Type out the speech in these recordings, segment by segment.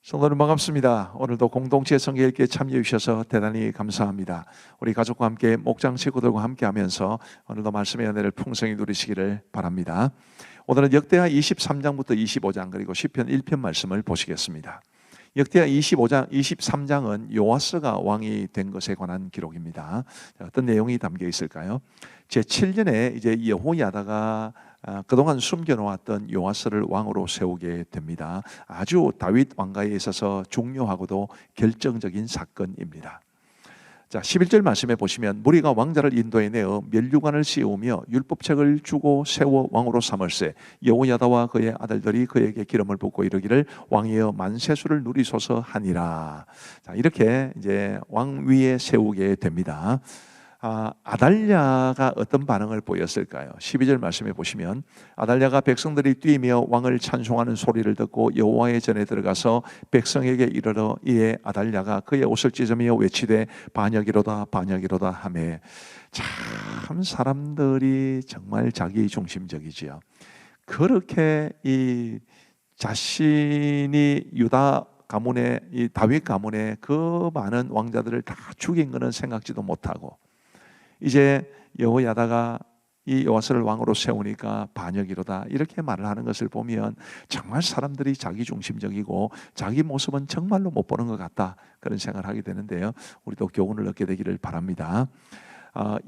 성도님 반갑습니다. 오늘도 공동체 성경 읽기에 참여해 주셔서 대단히 감사합니다. 우리 가족과 함께 목장 식구들과 함께 하면서 오늘도 말씀의 은혜를 풍성히 누리시기를 바랍니다. 오늘은 역대하 23장부터 25장 그리고 시편 1편 말씀을 보시겠습니다. 역대하 23장은 요아스가 왕이 된 것에 관한 기록입니다. 어떤 내용이 담겨 있을까요? 제7년에 이제 여호야다가 그동안 숨겨놓았던 요아스를 왕으로 세우게 됩니다. 아주 다윗 왕가에 있어서 중요하고도 결정적인 사건입니다. 자, 11절 말씀에 보시면 무리가 왕자를 인도해내어 면류관을 씌우며 율법책을 주고 세워 왕으로 삼을세 여호야다와 그의 아들들이 그에게 기름을 붓고 이르기를 왕이여 만세수를 누리소서 하니라. 자, 이렇게 이제 왕위에 세우게 됩니다. 아달랴가 어떤 반응을 보였을까요? 12절 말씀에 보시면 아달랴가 백성들이 뛰며 왕을 찬송하는 소리를 듣고 여호와의 전에 들어가서 백성에게 이르러 이에 아달랴가 그의 옷을 찢으며 외치되 반역이로다 반역이로다 하매. 참 사람들이 정말 자기 중심적이지요. 그렇게 이 자신이 유다 가문의 이 다윗 가문의 그 많은 왕자들을 다 죽인 것은 생각지도 못하고 이제 여호야다가 이 요아스를 왕으로 세우니까 반역이로다 이렇게 말을 하는 것을 보면 정말 사람들이 자기 중심적이고 자기 모습은 정말로 못 보는 것 같다 그런 생각을 하게 되는데요. 우리도 교훈을 얻게 되기를 바랍니다.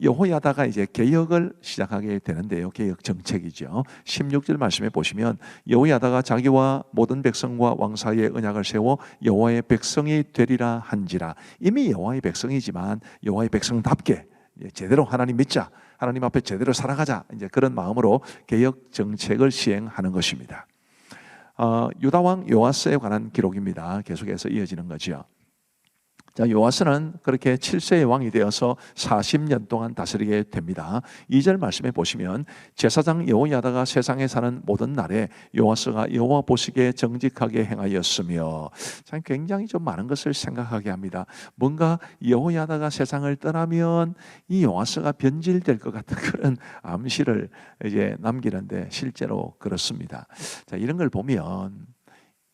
여호야다가 이제 개혁을 시작하게 되는데요. 개혁 정책이죠. 16절 말씀에 보시면 여호야다가 자기와 모든 백성과 왕 사이에 언약을 세워 여호와의 백성이 되리라 한지라. 이미 여호와의 백성이지만 여호와의 백성답게 제대로 하나님 믿자, 하나님 앞에 제대로 살아가자, 이제 그런 마음으로 개혁 정책을 시행하는 것입니다. 유다 왕 요아스에 관한 기록입니다. 계속해서 이어지는 거죠. 자, 요아스는 그렇게 7세의 왕이 되어서 40년 동안 다스리게 됩니다. 2절 말씀에 보시면 제사장 여호야다가 세상에 사는 모든 날에 요아스가 여호와 보시기에 정직하게 행하였으며, 참 굉장히 좀 많은 것을 생각하게 합니다. 뭔가 여호야다가 세상을 떠나면 이 요아스가 변질될 것 같은 그런 암시를 이제 남기는데 실제로 그렇습니다. 자, 이런 걸 보면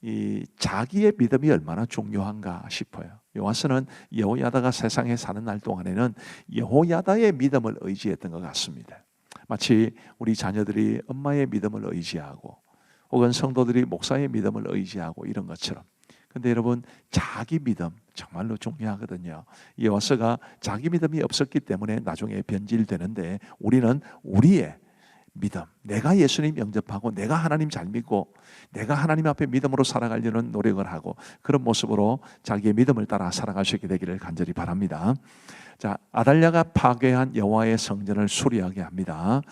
이 자기의 믿음이 얼마나 중요한가 싶어요. 요아스는 여호야다가 세상에 사는 날 동안에는 여호야다의 믿음을 의지했던 것 같습니다. 마치 우리 자녀들이 엄마의 믿음을 의지하고 혹은 성도들이 목사의 믿음을 의지하고 이런 것처럼. 근데 여러분, 자기 믿음 정말로 중요하거든요. 요아스가 자기 믿음이 없었기 때문에 나중에 변질되는데, 우리는 우리의 믿음, 내가 예수님 영접하고 내가 하나님 잘 믿고 내가 하나님 앞에 믿음으로 살아가려는 노력을 하고 그런 모습으로 자기의 믿음을 따라 살아갈 수 있게 되기를 간절히 바랍니다. 자, 아달랴가 파괴한 여호와의 성전을 수리하게 합니다.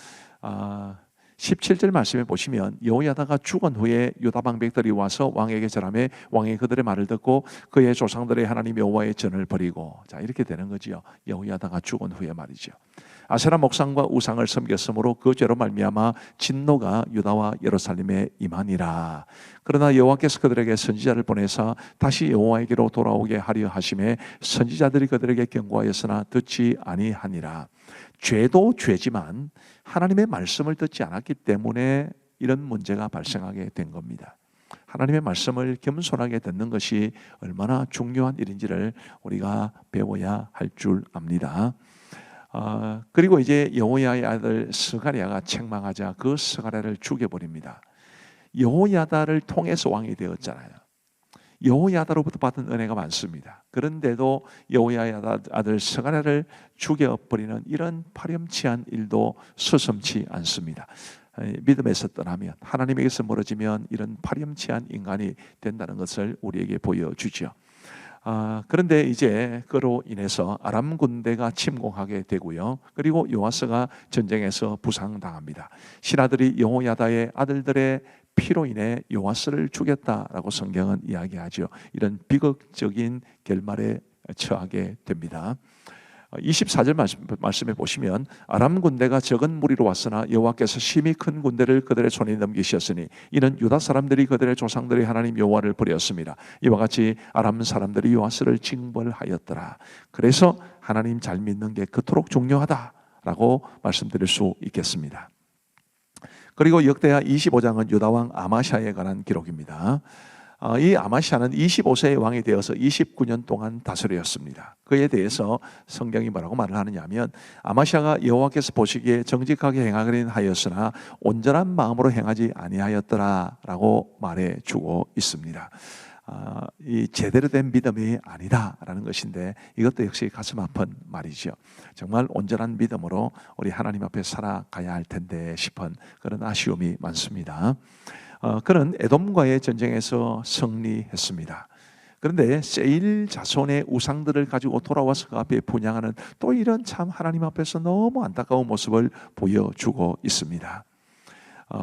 17절 말씀에 보시면 여호야다가 죽은 후에 유다 방백들이 와서 왕에게 절하매 왕이 그들의 말을 듣고 그의 조상들의 하나님 여호와의 전을 버리고, 자, 이렇게 되는 거지요. 여호야다가 죽은 후에 말이죠. 아세라 목상과 우상을 섬겼으므로 그 죄로 말미암아 진노가 유다와 예루살렘에 임하니라. 그러나 여호와께서 그들에게 선지자를 보내사 다시 여호와에게로 돌아오게 하려 하심에 선지자들이 그들에게 경고하였으나 듣지 아니하니라. 죄도 죄지만 하나님의 말씀을 듣지 않았기 때문에 이런 문제가 발생하게 된 겁니다. 하나님의 말씀을 겸손하게 듣는 것이 얼마나 중요한 일인지를 우리가 배워야 할 줄 압니다. 그리고 이제 여호야의 아들 스가랴가 책망하자 그 스가랴를 죽여버립니다. 여호야다를 통해서 왕이 되었잖아요. 여호야다로부터 받은 은혜가 많습니다. 그런데도 여호야의 아들 스가랴를 죽여버리는 이런 파렴치한 일도 서슴지 않습니다. 믿음에서 떠나면, 하나님에게서 멀어지면 이런 파렴치한 인간이 된다는 것을 우리에게 보여주죠. 그런데 이제 그로 인해서 아람 군대가 침공하게 되고요. 그리고 요아스가 전쟁에서 부상당합니다. 신하들이 여호야다의 아들들의 피로 인해 요아스를 죽였다라고 성경은 이야기하죠. 이런 비극적인 결말에 처하게 됩니다. 24절 말씀에 보시면 아람 군대가 적은 무리로 왔으나 여호와께서 심히 큰 군대를 그들의 손에 넘기셨으니 이는 유다 사람들이 그들의 조상들의 하나님 여호와를 버렸습니다. 이와 같이 아람 사람들이 요아스를 징벌하였더라. 그래서 하나님 잘 믿는 게 그토록 중요하다라고 말씀드릴 수 있겠습니다. 그리고 역대하 25장은 유다왕 아마샤에 관한 기록입니다. 이 아마시아는 25세의 왕이 되어서 29년 동안 다스렸습니다. 그에 대해서 성경이 뭐라고 말을 하느냐 하면 아마시아가 여호와께서 보시기에 정직하게 행하기는 하였으나 온전한 마음으로 행하지 아니하였더라라고 말해주고 있습니다. 이 제대로 된 믿음이 아니다라는 것인데 이것도 역시 가슴 아픈 말이죠. 정말 온전한 믿음으로 우리 하나님 앞에 살아가야 할 텐데 싶은 그런 아쉬움이 많습니다. 그는 에돔과의 전쟁에서 승리했습니다. 그런데 세일 자손의 우상들을 가지고 돌아와서 그 앞에 분향하는 또 이런 참 하나님 앞에서 너무 안타까운 모습을 보여주고 있습니다.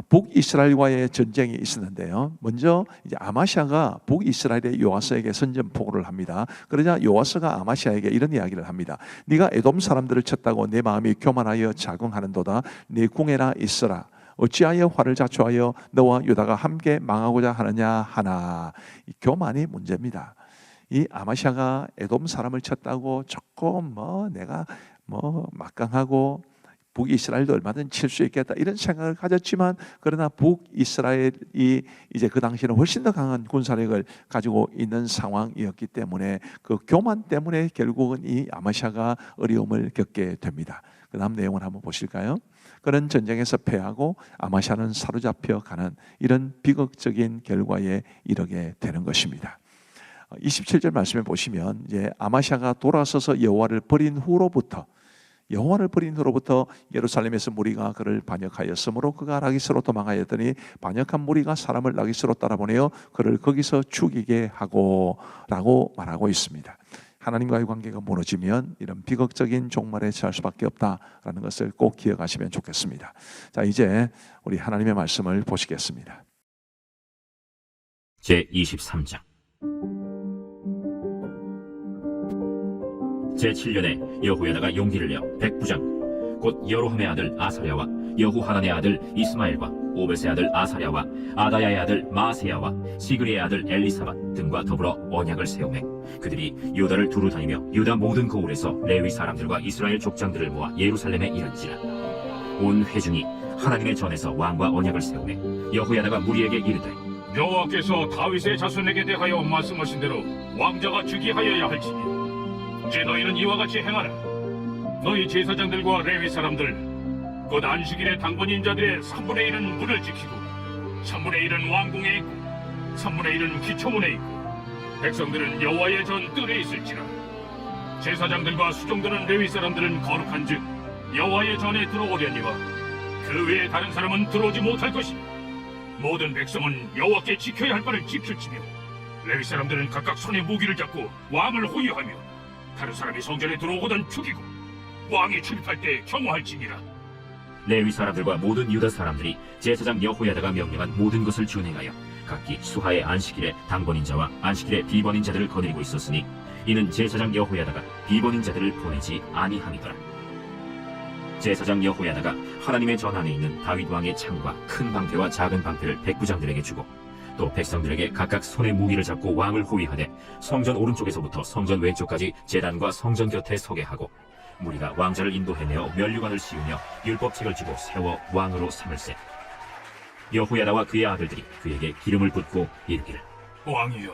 북이스라엘과의 전쟁이 있었는데요. 먼저 이제 아마시아가 북이스라엘의 요아스에게 선전포고를 합니다. 그러자 요아스가 아마시아에게 이런 이야기를 합니다. 네가 에돔 사람들을 쳤다고 내 마음이 교만하여 자긍하는도다. 네 궁에나 있으라. 어찌하여 화를 자초하여 너와 유다가 함께 망하고자 하느냐 하나. 이 교만이 문제입니다. 이 아마시아가 에돔 사람을 쳤다고 조금 내가 막강하고 북이스라엘도 얼마든 칠 수 있겠다 이런 생각을 가졌지만 그러나 북이스라엘이 이제 그 당시에는 훨씬 더 강한 군사력을 가지고 있는 상황이었기 때문에 그 교만 때문에 결국은 이 아마시아가 어려움을 겪게 됩니다. 그 다음 내용을 한번 보실까요? 그런 전쟁에서 패하고 아마시아는 사로잡혀 가는 이런 비극적인 결과에 이르게 되는 것입니다. 27절 말씀에 보시면 이제 아마시아가 돌아서서 여호와를 버린 후로부터 예루살렘에서 무리가 그를 반역하였으므로 그가 라기스로 도망하였더니 반역한 무리가 사람을 라기스로 따라보내어 그를 거기서 죽이게 하고 라고 말하고 있습니다. 하나님과의 관계가 무너지면 이런 비극적인 종말에 처할 수밖에 없다라는 것을 꼭 기억하시면 좋겠습니다. 자, 이제 우리 하나님의 말씀을 보시겠습니다. 제23장 제7년에 여호야다가 용기를 내어 백부장 곧 여로함의 아들 아사랴와 여호하난의 아들 이스마엘과 오벳의 아들 아사랴와 아다야의 아들 마세야와 시그리의 아들 엘리사밧 등과 더불어 언약을 세우매 그들이 유다를 두루 다니며 유다 모든 거울에서 레위 사람들과 이스라엘 족장들을 모아 예루살렘에 이른지라. 온 회중이 하나님의 전에서 왕과 언약을 세우매 여호야다가 무리에게 이르되 여호와께서 다윗의 자손에게 대하여 말씀하신 대로 왕자가 즉위하여야 할지니 이제 너희는 이와 같이 행하라. 너희 제사장들과 레위 사람들 곧 안식일의 당번인 자들의 3분의 1은 문을 지키고 3분의 1은 왕궁에 있고 3분의 1은 기초문에 있고 백성들은 여호와의 전 뜰에 있을지라. 제사장들과 수종들은 레위 사람들은 거룩한즉 여호와의 전에 들어오려니와 그 외에 다른 사람은 들어오지 못할 것이니 모든 백성은 여호와께 지켜야 할 바를 지킬지며 레위 사람들은 각각 손에 무기를 잡고 왕을 호위하며 다른 사람이 성전에 들어오거든 죽이고 왕이 출입할 때 경호할지니라. 레위 사람들과 모든 유다 사람들이 제사장 여호야다가 명령한 모든 것을 준행하여 각기 수하의 안식일에 당번인 자와 안식일에 비번인 자들을 거느리고 있었으니 이는 제사장 여호야다가 비번인 자들을 보내지 아니함이더라. 제사장 여호야다가 하나님의 전 안에 있는 다윗 왕의 창과 큰 방패와 작은 방패를 백부장들에게 주고 또 백성들에게 각각 손에 무기를 잡고 왕을 호위하되 성전 오른쪽에서부터 성전 왼쪽까지 제단과 성전 곁에 서게 하고 무리가 왕자를 인도해내어 면류관을 씌우며 율법책을 주고 세워 왕으로 삼을세. 여호야다와 그의 아들들이 그에게 기름을 붓고 이르기를 왕이여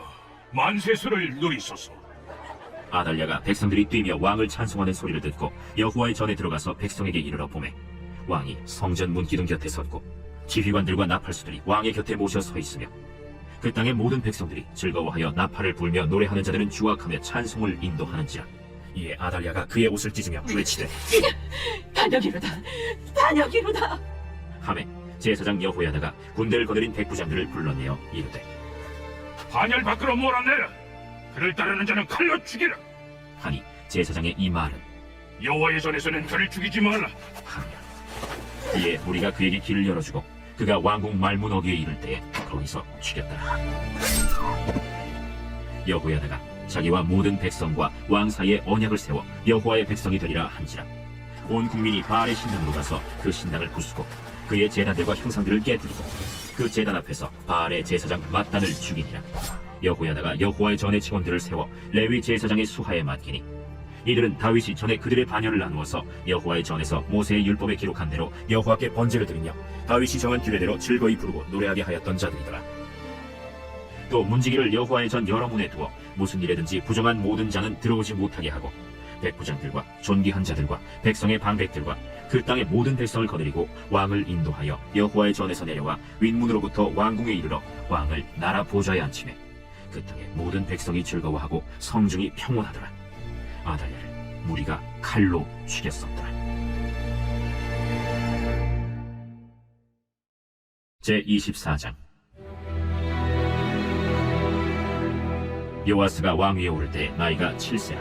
만세수를 누리소서. 아달랴가 백성들이 뛰며 왕을 찬송하는 소리를 듣고 여호와의 전에 들어가서 백성에게 이르러 보매 왕이 성전 문기둥 곁에 섰고 지휘관들과 나팔수들이 왕의 곁에 모셔 서 있으며 그 땅의 모든 백성들이 즐거워하여 나팔을 불며 노래하는 자들은 주악하며 찬송을 인도하는지라. 이에 아달랴가 그의 옷을 찢으며 외치되 반역이로다 하매 제사장 여호야다가 군대를 거느린 백부장들을 불러내어 이르되 반열 밖으로 몰아내라. 그를 따르는 자는 칼로 죽이라. 하니 제사장의 이 말은 여호와의 전에서는 그를 죽이지 말라 하며 이에 우리가 그에게 길을 열어주고 그가 왕궁 말문 어귀에 이를 때에 거기서 죽였더라. 여호야다가 자기와 모든 백성과 왕 사이에 언약을 세워 여호와의 백성이 되리라 한지라. 온 국민이 바알의 신당으로 가서 그 신당을 부수고 그의 제단들과 형상들을 깨뜨리고 그 제단 앞에서 바알의 제사장 mat단을 죽이니라. 여호야다가 여호와의 전의 직원들을 세워 레위 제사장의 수하에 맡기니 이들은 다윗이 전에 그들의 반열을 나누어서 여호와의 전에서 모세의 율법에 기록한 대로 여호와께 번제를 드리며 다윗이 정한 규례대로 즐거이 부르고 노래하게 하였던 자들이더라. 또 문지기를 여호와의 전 여러 문에 두어 무슨 일에든지 부정한 모든 자는 들어오지 못하게 하고 백부장들과 존귀한 자들과 백성의 방백들과 그 땅의 모든 백성을 거느리고 왕을 인도하여 여호와의 전에서 내려와 윗문으로부터 왕궁에 이르러 왕을 나라 보좌에 앉히매 그 땅의 모든 백성이 즐거워하고 성중이 평온하더라. 아달랴를 무리가 칼로 죽였었더라. 제24장. 요아스가 왕위에 오를 때 나이가 7세라.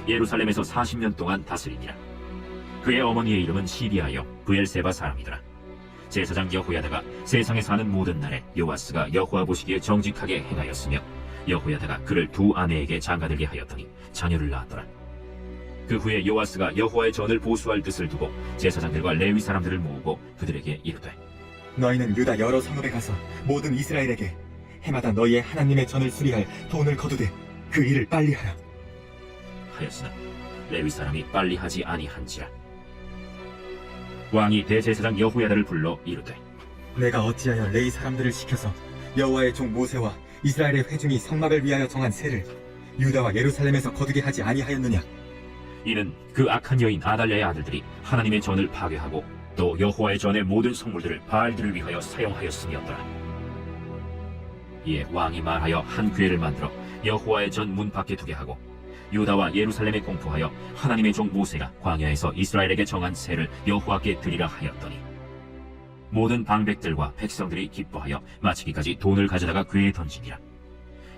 예루살렘에서 40년 동안 다스리니라. 그의 어머니의 이름은 시비아여 브엘세바 사람이더라. 제사장 여호야다가 세상에 사는 모든 날에 요아스가 여호와 보시기에 정직하게 행하였으며 여호야다가 그를 두 아내에게 장가들게 하였더니 자녀를 낳았더라. 그 후에 요아스가 여호와의 전을 보수할 뜻을 두고 제사장들과 레위 사람들을 모으고 그들에게 이르되 너희는 유다 여러 성읍에 가서 모든 이스라엘에게 해마다 너희의 하나님의 전을 수리할 돈을 거두되 그 일을 빨리 하라. 하였으나 레위 사람이 빨리 하지 아니한지라. 왕이 대제사장 여호야다를 불러 이르되 내가 어찌하여 레위 사람들을 시켜서 여호와의 종 모세와 이스라엘의 회중이 성막을 위하여 정한 세를 유다와 예루살렘에서 거두게 하지 아니하였느냐. 이는 그 악한 여인 아달랴의 아들들이 하나님의 전을 파괴하고 또 여호와의 전의 모든 성물들을 바알들을 위하여 사용하였음이었더라. 이에 왕이 말하여 한 궤를 만들어 여호와의 전 문 밖에 두게 하고 유다와 예루살렘에 공포하여 하나님의 종 모세가 광야에서 이스라엘에게 정한 세를 여호와께 드리라 하였더니 모든 방백들과 백성들이 기뻐하여 마치기까지 돈을 가져다가 궤에 던지니라.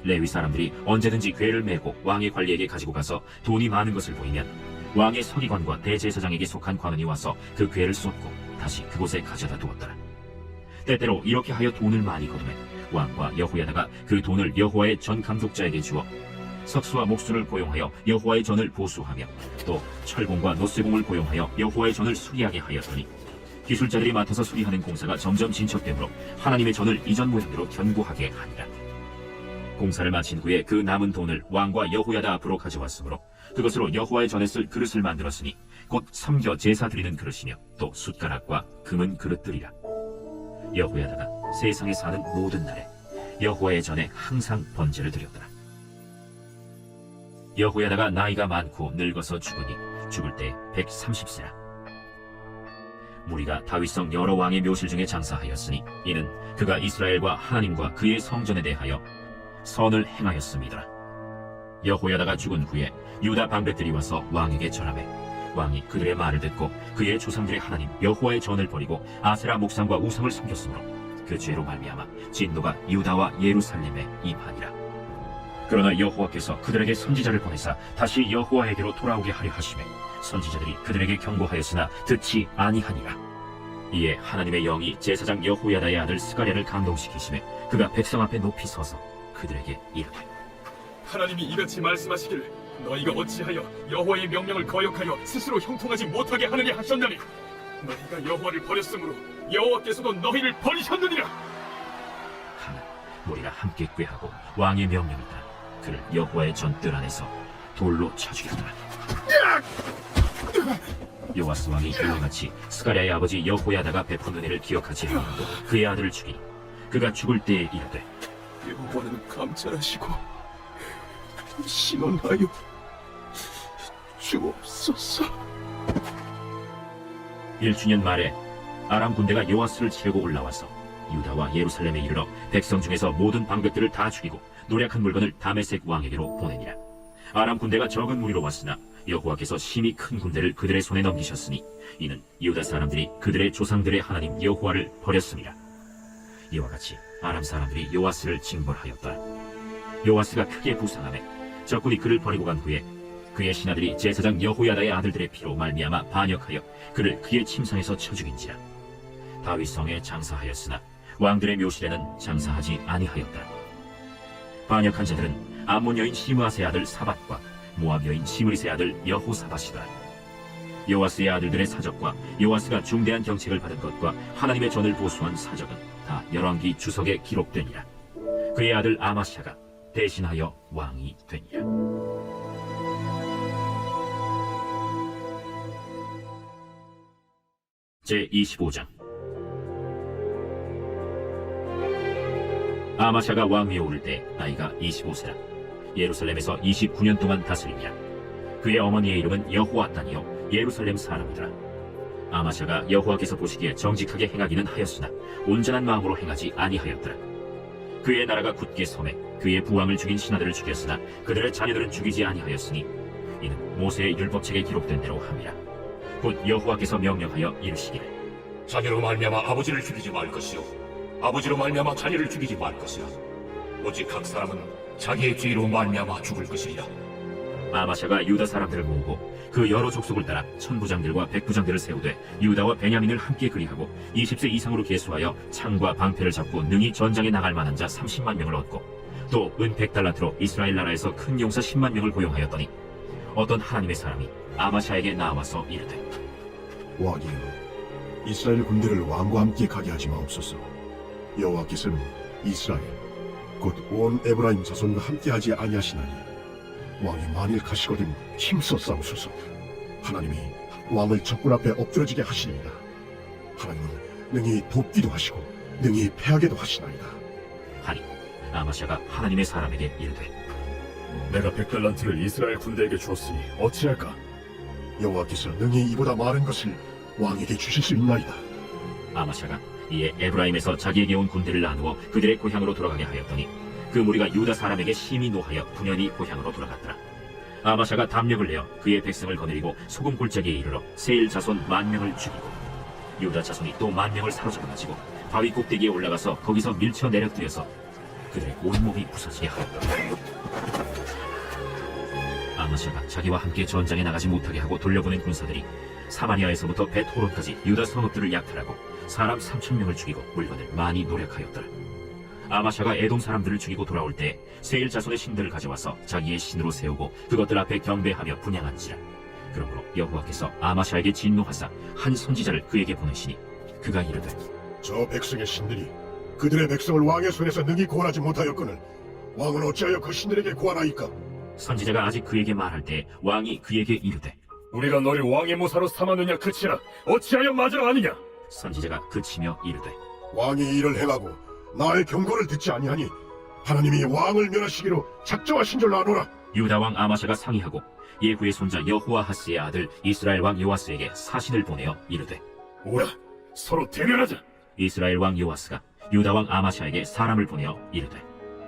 레위 사람들이 언제든지 궤를 메고 왕의 관리에게 가지고 가서 돈이 많은 것을 보이면 왕의 서기관과 대제사장에게 속한 관원이 와서 그 궤를 쏟고 다시 그곳에 가져다 두었더라. 때때로 이렇게 하여 돈을 많이 거두매 왕과 여호야다가 그 돈을 여호와의 전 감독자에게 주어 석수와 목수를 고용하여 여호와의 전을 보수하며 또 철공과 노쇠공을 고용하여 여호와의 전을 수리하게 하였더니 기술자들이 맡아서 수리하는 공사가 점점 진척되므로 하나님의 전을 이전 모양대로 견고하게 하니라. 공사를 마친 후에 그 남은 돈을 왕과 여호야다 앞으로 가져왔으므로 그것으로 여호와의 전에 쓸 그릇을 만들었으니 곧 섬겨 제사 드리는 그릇이며 또 숟가락과 금은 그릇들이라. 여호야다가 세상에 사는 모든 날에 여호와의 전에 항상 번제를 드렸더라. 여호야다가 나이가 많고 늙어서 죽으니 죽을 때 130세라. 무리가 다윗성 여러 왕의 묘실 중에 장사하였으니 이는 그가 이스라엘과 하나님과 그의 성전에 대하여 선을 행하였음이더라. 여호야다가 죽은 후에 유다 방백들이 와서 왕에게 절하매 왕이 그들의 말을 듣고 그의 조상들의 하나님 여호와의 전을 버리고 아세라 목상과 우상을 섬겼으므로 그 죄로 말미암아 진노가 유다와 예루살렘에 임하니라. 그러나 여호와께서 그들에게 선지자를 보내사 다시 여호와에게로 돌아오게 하려 하시매 선지자들이 그들에게 경고하였으나 듣지 아니하니라. 이에 하나님의 영이 제사장 여호야다의 아들 스가랴를 감동시키시매 그가 백성 앞에 높이 서서 그들에게 이르되 하나님이 이같이 말씀하시기를 너희가 어찌하여 여호와의 명령을 거역하여 스스로 형통하지 못하게 하느냐 하셨나니 너희가 여호와를 버렸으므로 여호와께서도 너희를 버리셨느니라. 하나 무리가 함께 꾀하고 왕의 명령을 따라 그를 여호와의 전뜰 안에서 돌로 쳐 죽였더라. 요아스 왕이 이와 같이 스가랴의 아버지 여호야다가 베푼 은혜를 기억하지 아니하고 그의 아들을 죽이니 그가 죽을 때에 이르되 여호와는 감찰하시고 신원하여 주옵소서. 1주년 말에 아람 군대가 요아스를 치려고 올라와서 유다와 예루살렘에 이르러 백성 중에서 모든 방백들을 다 죽이고 노략한 물건을 다메섹 왕에게로 보내니라. 아람 군대가 적은 무리로 왔으나 여호와께서 심히 큰 군대를 그들의 손에 넘기셨으니 이는 유다 사람들이 그들의 조상들의 하나님 여호와를 버렸습니다. 이와 같이 아람 사람들이 요아스를 징벌하였더라. 요아스가 크게 부상하매 적군이 그를 버리고 간 후에 그의 신하들이 제사장 여호야다의 아들들의 피로 말미암아 반역하여 그를 그의 침상에서 쳐 죽인지라. 다윗 성에 장사하였으나 왕들의 묘실에는 장사하지 아니하였더라. 반역한 자들은 암몬 여인 시므아스의 아들 사밧과 모압 여인 시므리스의 아들 여호사밧이더라. 요아스의 아들들의 사적과 요아스가 중대한 경책을 받은 것과 하나님의 전을 보수한 사적은 다 열왕기 주석에 기록되니라. 그의 아들 아마샤가 대신하여 왕이 되니라. 제25장. 아마샤가 왕위에 오를 때 나이가 25세라. 예루살렘에서 29년 동안 다스리니라. 그의 어머니의 이름은 여호아단이요 예루살렘 사람이더라. 아마샤가 여호와께서 보시기에 정직하게 행하기는 하였으나 온전한 마음으로 행하지 아니하였더라. 그의 나라가 굳게 섬에 그의 부왕을 죽인 신하들을 죽였으나 그들의 자녀들은 죽이지 아니하였으니 이는 모세의 율법책에 기록된 대로 함이라. 곧 여호와께서 명령하여 이르시기를 자녀로 말미암아 아버지를 죽이지 말 것이요 아버지로 말미암아 자녀를 죽이지 말 것이라. 오직 각 사람은 자기의 죄로 말미암아 죽을 것이라. 아마샤가 유다 사람들을 모으고 그 여러 족속을 따라 천부장들과 백부장들을 세우되 유다와 베냐민을 함께 그리하고 20세 이상으로 계수하여 창과 방패를 잡고 능히 전장에 나갈 만한 자 30만 명을 얻고 또 은 100달란트로 이스라엘 나라에서 큰 용사 10만 명을 고용하였더니 어떤 하나님의 사람이 아마샤에게 나와서 이르되 왕이여, 이스라엘 군대를 왕과 함께 가게 하지 마옵소서. 여호와께서는 이스라엘 곧 온 에브라임 자손과 함께하지 아니하시나니 왕이 만일 가시거든 힘써 싸우소서. 하나님이 왕을 적군 앞에 엎드러지게 하시리이다. 하나님은 능히 돕기도 하시고 능히 패하게도 하시나이다. 하니 아마샤가 하나님의 사람에게 이르되 내가 100달란트를 이스라엘 군대에게 주었으니 어찌할까? 여호와께서 능히 이보다 많은 것을 왕에게 주실 수 있나이다. 아마샤가 이에 에브라임에서 자기에게 온 군대를 나누어 그들의 고향으로 돌아가게 하였더니 그 무리가 유다 사람에게 심히 노하여 분연히 고향으로 돌아갔더라. 아마샤가 담력을 내어 그의 백성을 거느리고 소금 골짜기에 이르러 세일 자손 10,000명을 죽이고 유다 자손이 또 10,000명을 사로잡아가지고 바위 꼭대기에 올라가서 거기서 밀쳐 내려뜨려서 그들의 온몸이 부서지게 하였더라. 아마샤가 자기와 함께 전장에 나가지 못하게 하고 돌려보낸 군사들이 사마리아에서부터 벳호론까지 유다 성읍들을 약탈하고 사람 3,000명을 죽이고 물건을 많이 노력하였더라. 아마샤가 에돔 사람들을 죽이고 돌아올 때 세일 자손의 신들을 가져와서 자기의 신으로 세우고 그것들 앞에 경배하며 분향한지라. 그러므로 여호와께서 아마샤에게 진노하사 한 선지자를 그에게 보내시니 그가 이르되 저 백성의 신들이 그들의 백성을 왕의 손에서 능히 구원하지 못하였거늘 왕은 어찌하여 그 신들에게 구하나이까? 선지자가 아직 그에게 말할 때 왕이 그에게 이르되 우리가 너를 왕의 모사로 삼았느냐 그치라. 어찌하여 맞으러 아니냐? 선지자가 그치며 이르되 왕이 이를 행하고 나의 경고를 듣지 아니하니 하나님이 왕을 멸하시기로 작정하신 줄 아노라. 유다 왕 아마샤가 상의하고 예후의 손자 여호아하스의 아들 이스라엘 왕 요아스에게 사신을 보내어 이르되 오라, 서로 대면하자. 이스라엘 왕 요아스가 유다 왕 아마샤에게 사람을 보내어 이르되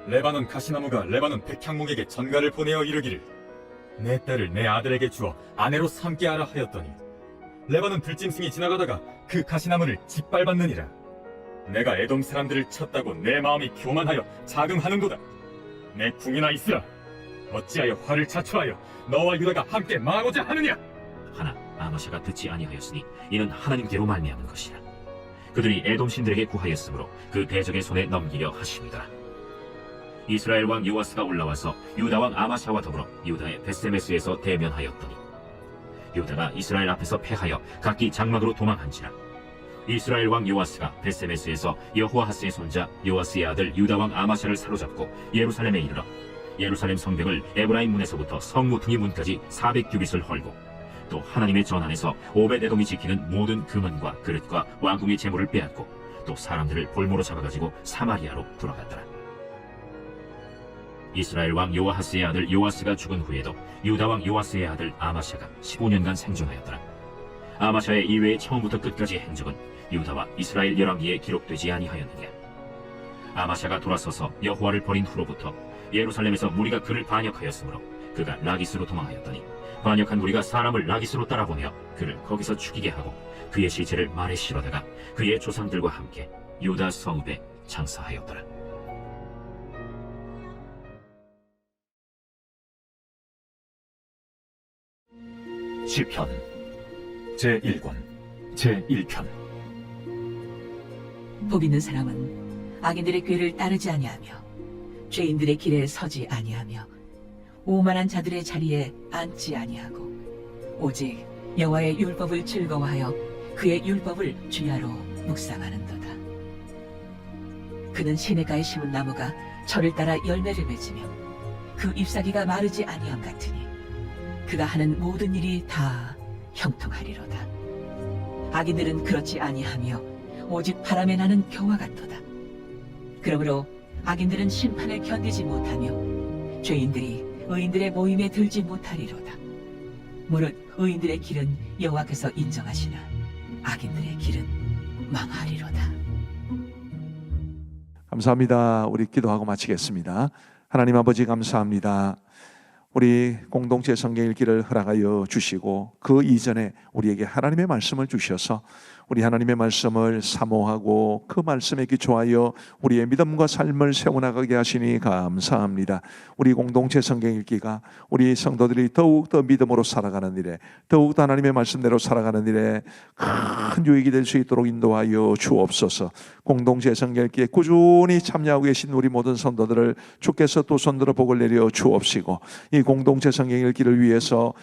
레바논 가시나무가 레바논 백향목에게 전가를 보내어 이르기를 내 딸을 내 아들에게 주어 아내로 삼게 하라 하였더니 레바논 들짐승이 지나가다가 그 가시나무를 짓밟았느니라. 내가 에돔 사람들을 쳤다고 내 마음이 교만하여 자긍하는도다. 내 궁이나 있으라. 어찌하여 화를 자초하여 너와 유다가 함께 망하고자 하느냐? 하나 아마샤가 듣지 아니하였으니 이는 하나님께로 말미암은 것이라. 그들이 에돔 신들에게 구하였으므로 그 대적의 손에 넘기려 하심이더라. 이스라엘 왕 요아스가 올라와서 유다 왕 아마샤와 더불어 유다의 베세메스에서 대면하였더니 유다가 이스라엘 앞에서 패하여 각기 장막으로 도망한지라. 이스라엘 왕 요아스가 베세메스에서 여호아하스의 손자 요아스의 아들 유다 왕 아마샤를 사로잡고 예루살렘에 이르러 예루살렘 성벽을 에브라임 문에서부터 성 모퉁이 문까지 400규빗을 헐고 또 하나님의 전 안에서 오벳에돔이 지키는 모든 금은과 그릇과 왕궁의 재물을 빼앗고 또 사람들을 볼모로 잡아가지고 사마리아로 돌아갔더라. 이스라엘 왕 요아하스의 아들 요아스가 죽은 후에도 유다 왕 요아스의 아들 아마샤가 15년간 생존하였더라. 아마샤의 이외의 처음부터 끝까지의 행적은 유다와 이스라엘 열왕기에 기록되지 아니하였느냐. 아마샤가 돌아서서 여호와를 버린 후로부터 예루살렘에서 무리가 그를 반역하였으므로 그가 라기스로 도망하였더니 반역한 무리가 사람을 라기스로 따라보내어 그를 거기서 죽이게 하고 그의 시체를 말에 실어다가 그의 조상들과 함께 유다 성읍에 장사하였더라. 시편 제1권 제1편. 복 있는 사람은 악인들의 꾀를 따르지 아니하며 죄인들의 길에 서지 아니하며 오만한 자들의 자리에 앉지 아니하고 오직 여호와의 율법을 즐거워하여 그의 율법을 주야로 묵상하는도다. 그는 시냇가에 심은 나무가 철을 따라 열매를 맺으며 그 잎사귀가 마르지 아니함 같으니 그가 하는 모든 일이 다 형통하리로다. 악인들은 그렇지 아니하며 오직 바람에 나는 겨와 같도다. 그러므로 악인들은 심판을 견디지 못하며 죄인들이 의인들의 모임에 들지 못하리로다. 무릇 의인들의 길은 여호와께서 인정하시나 악인들의 길은 망하리로다. 감사합니다. 우리 기도하고 마치겠습니다. 하나님 아버지 감사합니다. 우리 공동체 성경 읽기를 허락하여 주시고 그 이전에 우리에게 하나님의 말씀을 주셔서 우리 하나님의 말씀을 사모하고 그 말씀에 기초하여 우리의 믿음과 삶을 세워나가게 하시니 감사합니다. 우리 공동체 성경 읽기가 우리 성도들이 더욱더 믿음으로 살아가는 일에, 더욱더 하나님의 말씀대로 살아가는 일에 큰 유익이 될 수 있도록 인도하여 주옵소서. 공동체 성경 읽기에 꾸준히 참여하고 계신 우리 모든 성도들을 주께서 또 손들어 복을 내려 주옵시고, 이 공동체 성경 읽기를 위해서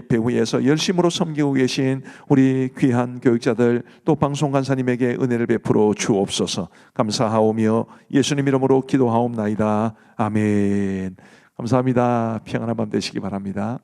배후에서 열심으로 섬기고 계신 우리 귀한 교육자들 또 방송 간사님에게 은혜를 베풀어 주옵소서. 감사하오며 예수님 이름으로 기도하옵나이다. 아멘. 감사합니다. 평안한 밤 되시기 바랍니다.